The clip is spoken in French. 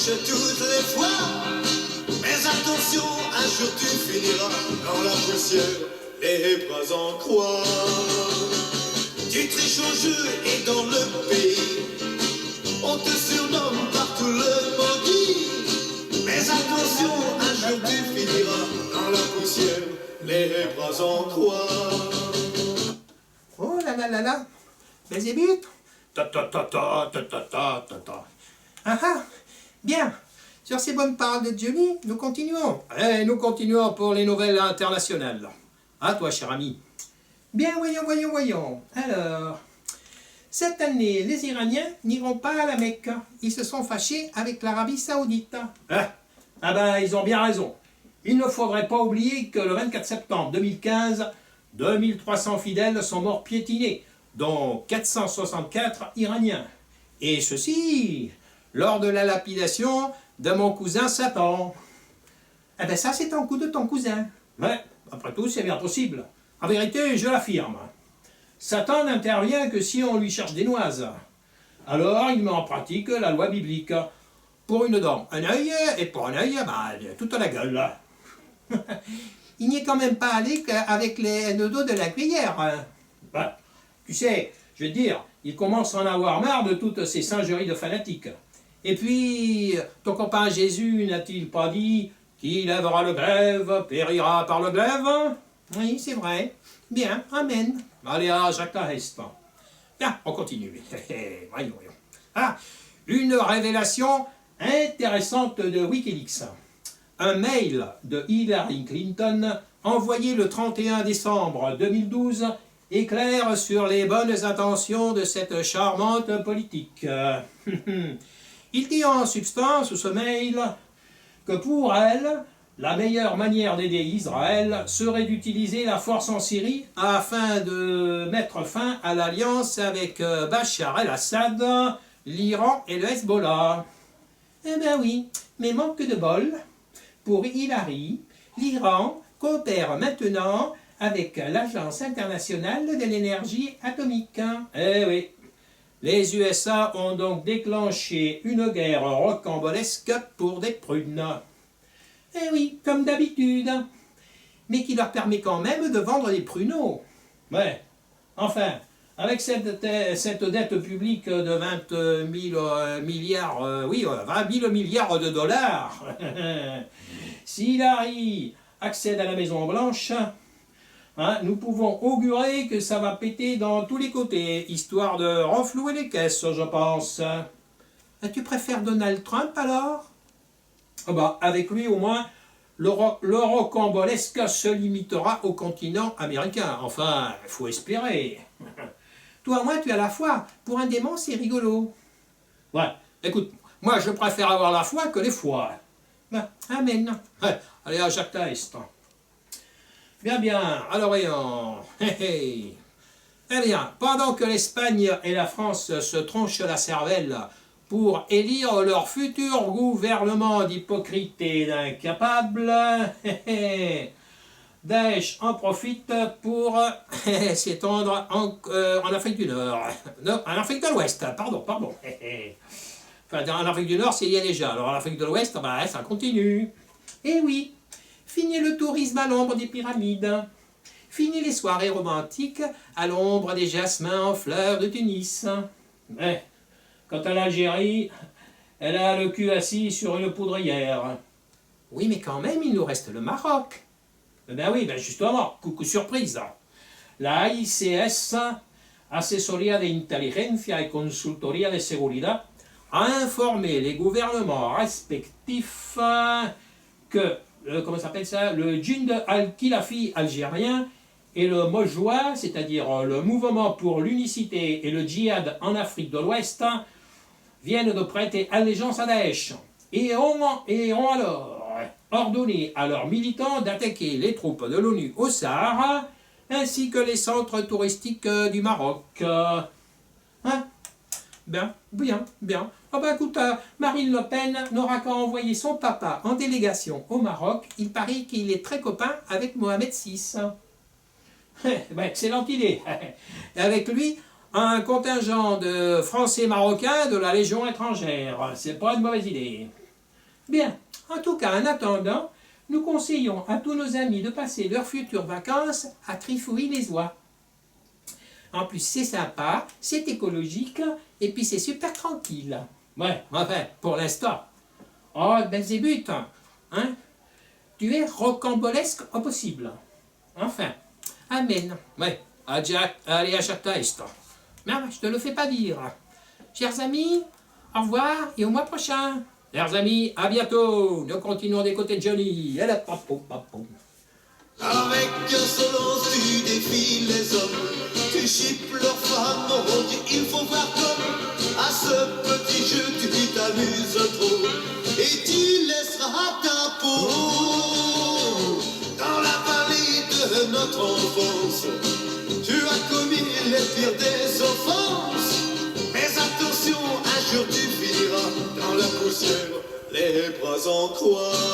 triches toutes les fois. Mais attention, un jour tu finiras dans la poussière, les bras en croix. Tu triches au jeu et dans le pays, on te surnomme partout le maudit. Mais attention, un jour tu finiras dans la poussière, les bras en croix. Oh là là là là, Belzébuth. Ta ta ta ta ta ta ta ta ta. Ah ah, bien. Sur ces bonnes paroles de Johnny, nous continuons. Et nous continuons pour les nouvelles internationales. À toi, cher ami. Bien, voyons. Alors, cette année, les Iraniens n'iront pas à la Mecque. Ils se sont fâchés avec l'Arabie Saoudite. Ah ben, ils ont bien raison. Il ne faudrait pas oublier que le 24 septembre 2015, 2300 fidèles sont morts piétinés, dont 464 Iraniens. Et ceci, lors de la lapidation de mon cousin Satan. Eh ben ça, c'est un coup de ton cousin. Mais, après tout, c'est bien possible. En vérité, je l'affirme. Satan n'intervient que si on lui cherche des noises. Alors, il met en pratique la loi biblique. Pour une dent, un œil, et pour un œil, toute la gueule. Il n'y est quand même pas allé avec le dos de la cuillère. Ben, tu sais, je vais te dire, il commence à en avoir marre de toutes ces singeries de fanatiques. Et puis, ton copain Jésus n'a-t-il pas dit « Qui lèvera le glaive, périra par le glaive ?» Oui, c'est vrai. Bien, amen. Allez, à Jacques Lahest. Bien, on continue. Voyons. Ah, une révélation intéressante de Wikileaks. Un mail de Hillary Clinton envoyé le 31 décembre 2012 éclaire sur les bonnes intentions de cette charmante politique. Il dit en substance ce mail que pour elle, la meilleure manière d'aider Israël serait d'utiliser la force en Syrie afin de mettre fin à l'alliance avec Bachar el-Assad, l'Iran et le Hezbollah. Eh ben oui, mais manque de bol. Pour Hillary, l'Iran coopère maintenant avec l'Agence internationale de l'énergie atomique. Eh oui, les USA ont donc déclenché une guerre rocambolesque pour des prunes. Eh oui, comme d'habitude. Mais qui leur permet quand même de vendre des pruneaux. Ouais, enfin, avec cette dette publique de 20 000 milliards, 20 000 milliards de dollars, si Hillary accède à la Maison Blanche, nous pouvons augurer que ça va péter dans tous les côtés, histoire de renflouer les caisses, je pense. Tu préfères Donald Trump alors? Avec lui, au moins, le rocambolesque se limitera au continent américain. Enfin, il faut espérer. Toi, moi, tu as la foi. Pour un démon, c'est rigolo. Ouais, écoute, moi, je préfère avoir la foi que les foies. Amen. Ouais, allez, à Jacques Lahest. Bien, alors voyons. Eh bien, pendant que l'Espagne et la France se tronchent la cervelle pour élire leur futur gouvernement d'hypocrites et d'incapables, Daesh en profite pour s'étendre en Afrique du Nord. Non, en Afrique de l'Ouest, pardon. Enfin, en Afrique du Nord, c'est y est déjà. Alors en Afrique de l'Ouest, ça continue. Eh oui, fini le tourisme à l'ombre des pyramides. Fini les soirées romantiques à l'ombre des jasmins en fleurs de Tunis. Mais, quant à l'Algérie, elle a le cul assis sur une poudrière. Oui, mais quand même, il nous reste le Maroc. Ben oui, justement, coucou surprise. La ICS, Asesoría de Inteligencia y Consultoría de Seguridad, a informé les gouvernements respectifs que, le Jund al-Khilafi algérien et le Mojwa, c'est-à-dire le Mouvement pour l'Unicité et le Djihad en Afrique de l'Ouest, viennent de prêter allégeance à Daesh et ont alors ordonné à leurs militants d'attaquer les troupes de l'ONU au Sahara ainsi que les centres touristiques du Maroc. Bien. Écoute, Marine Le Pen n'aura qu'à envoyer son papa en délégation au Maroc. Il paraît qu'il est très copain avec Mohamed VI. Excellente idée. Et avec lui, un contingent de Français marocains de la Légion étrangère. C'est pas une mauvaise idée. Bien, en tout cas, en attendant, nous conseillons à tous nos amis de passer leurs futures vacances à Trifouille-les-Oies. En plus, c'est sympa, c'est écologique, et puis c'est super tranquille. Ouais, enfin, pour l'instant. Oh, Belzébuth, hein? Tu es rocambolesque au possible. Enfin, amen. Ouais, allez à Jacques Est. Mais je te le fais pas dire. Chers amis, au revoir et au mois prochain. Chers amis, à bientôt. Nous continuons d'écouter Johnny. Et la papou, papou. Avec insolence tu défies les hommes, tu chippes leurs femmes, on dit il faut voir comme à ce petit jeu tu t'amuses trop et tu laisseras ta peau dans la vallée de notre enfance. Tu as commis les pires des offenses, mais attention, un jour tu finiras dans la poussière, les bras en croix.